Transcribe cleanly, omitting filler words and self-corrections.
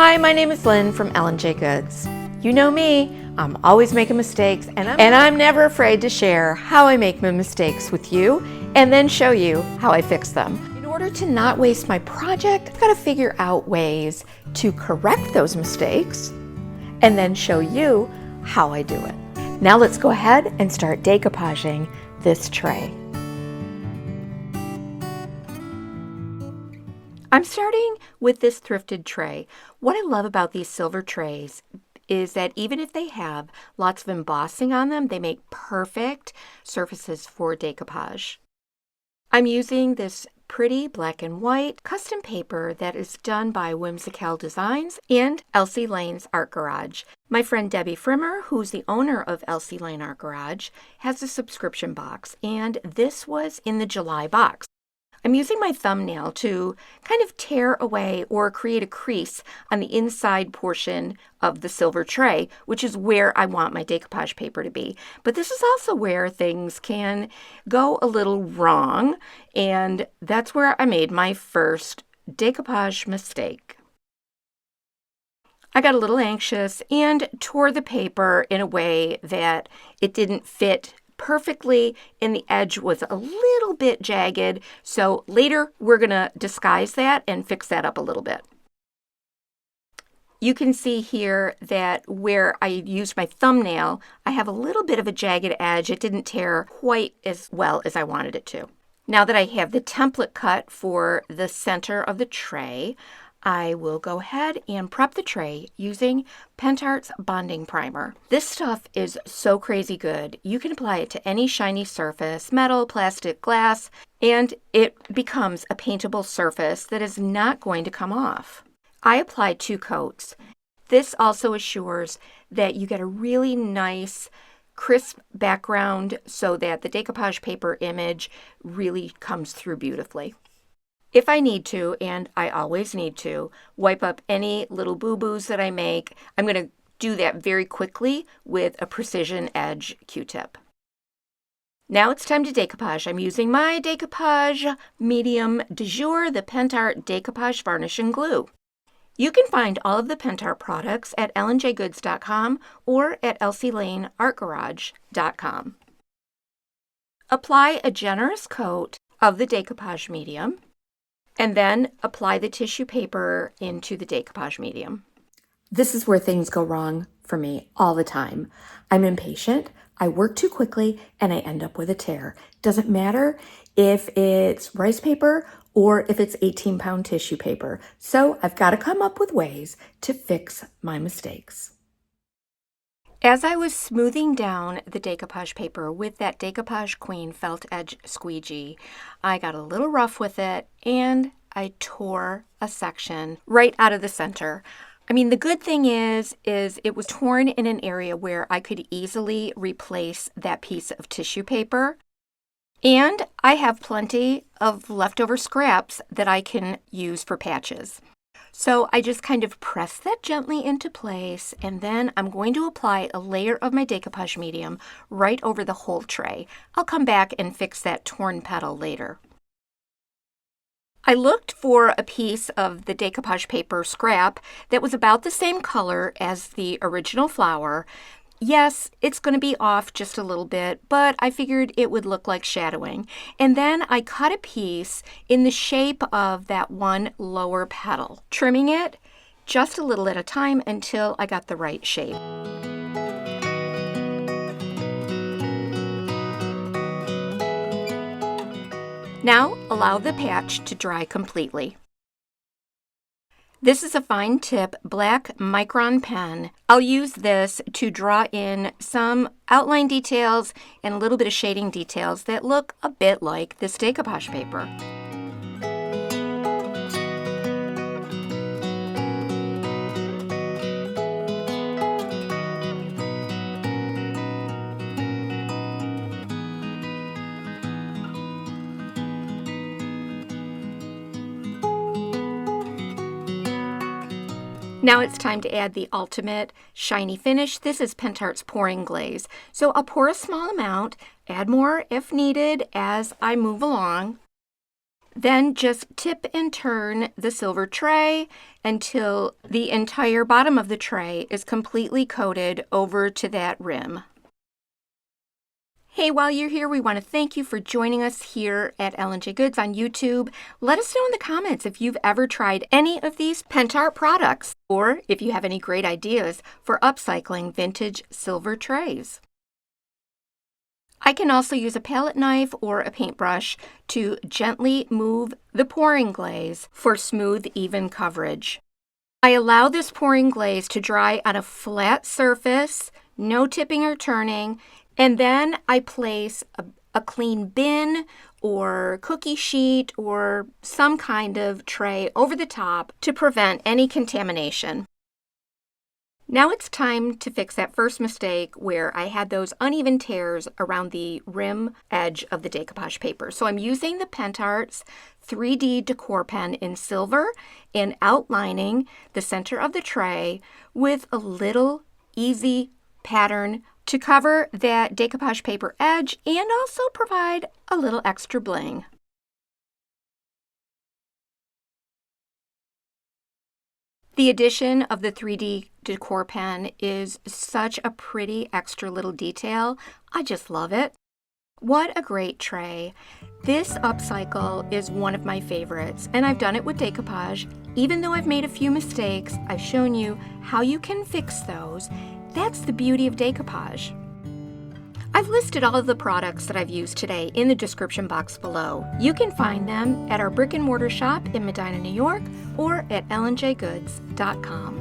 Hi, my name is Lynn from EJG'S. You know me, I'm always making mistakes and I'm never afraid to share how I make my mistakes with you and then show you how I fix them. In order to not waste my project, I've got to figure out ways to correct those mistakes and then show you how I do it. Now let's go ahead and start decoupaging this tray. I'm starting with this thrifted tray. What I love about these silver trays is that even if they have lots of embossing on them, they make perfect surfaces for decoupage. I'm using this pretty black and white custom paper that is done by Whimsical Designs and Elsie Lane's Art Garage. My friend Debbie Frimmer, who's the owner of Elsie Lane Art Garage, has a subscription box, and this was in the July box. I'm using my thumbnail to kind of tear away or create a crease on the inside portion of the silver tray, which is where I want my decoupage paper to be. But this is also where things can go a little wrong, and that's where I made my first decoupage mistake. I got a little anxious and tore the paper in a way that it didn't fit perfectly, and the edge was a little bit jagged. So later we're going to disguise that and fix that up a little bit. You can see here that where I used my thumbnail, I have a little bit of a jagged edge. It didn't tear quite as well as I wanted it to. Now that I have the template cut for the center of the tray, I will go ahead and prep the tray using PENTART's bonding primer. This stuff is so crazy good. You can apply it to any shiny surface, metal, plastic, glass, and it becomes a paintable surface that is not going to come off. I applied 2 coats. This also assures that you get a really nice crisp background so that the decoupage paper image really comes through beautifully. If I need to, and I always need to, wipe up any little boo-boos that I make, I'm going to do that very quickly with a precision edge Q-tip. Now it's time to decoupage. I'm using my decoupage medium du jour, the PENTART Decoupage Varnish and Glue. You can find all of the PENTART products at ELSIEGoods.com or at ELSIELaneArtGarage.com. Apply a generous coat of the decoupage medium, and then apply the tissue paper into the decoupage medium. This is where things go wrong for me all the time. I'm impatient, I work too quickly, and I end up with a tear. Doesn't matter if it's rice paper or if it's 18-pound tissue paper. So I've got to come up with ways to fix my mistakes. As I was smoothing down the decoupage paper with that Decoupage Queen felt edge squeegee, I got a little rough with it and I tore a section right out of the center. I mean, the good thing is it was torn in an area where I could easily replace that piece of tissue paper. And I have plenty of leftover scraps that I can use for patches. So I just kind of press that gently into place, and then I'm going to apply a layer of my decoupage medium right over the whole tray. I'll come back and fix that torn petal later. I looked for a piece of the decoupage paper scrap that was about the same color as the original flower. Yes, it's going to be off just a little bit, but I figured it would look like shadowing. And then I cut a piece in the shape of that one lower petal, trimming it just a little at a time until I got the right shape. Now allow the patch to dry completely. This is a fine tip black micron pen. I'll use this to draw in some outline details and a little bit of shading details that look a bit like this decoupage paper. Now it's time to add the ultimate shiny finish. This is PENTART's pouring glaze. So I'll pour a small amount, add more if needed as I move along. Then just tip and turn the silver tray until the entire bottom of the tray is completely coated over to that rim. Hey, while you're here, we want to thank you for joining us here at EJG'S on YouTube. Let us know in the comments if you've ever tried any of these PENTART products, or if you have any great ideas for upcycling vintage silver trays. I can also use a palette knife or a paintbrush to gently move the pouring glaze for smooth, even coverage. I allow this pouring glaze to dry on a flat surface, no tipping or turning, and then I place a clean bin or cookie sheet or some kind of tray over the top to prevent any contamination. Now it's time to fix that first mistake where I had those uneven tears around the rim edge of the decoupage paper. So I'm using the PENTART's 3D decor pen in silver and outlining the center of the tray with a little easy pattern to cover that decoupage paper edge and also provide a little extra bling. The addition of the 3D decor pen is such a pretty extra little detail. I just love it. What a great tray. This upcycle is one of my favorites, and I've done it with decoupage. Even though I've made a few mistakes, I've shown you how you can fix those. That's the beauty of decoupage. I've listed all of the products that I've used today in the description box below. You can find them at our brick and mortar shop in Medina, New York, or at ELSIE.com.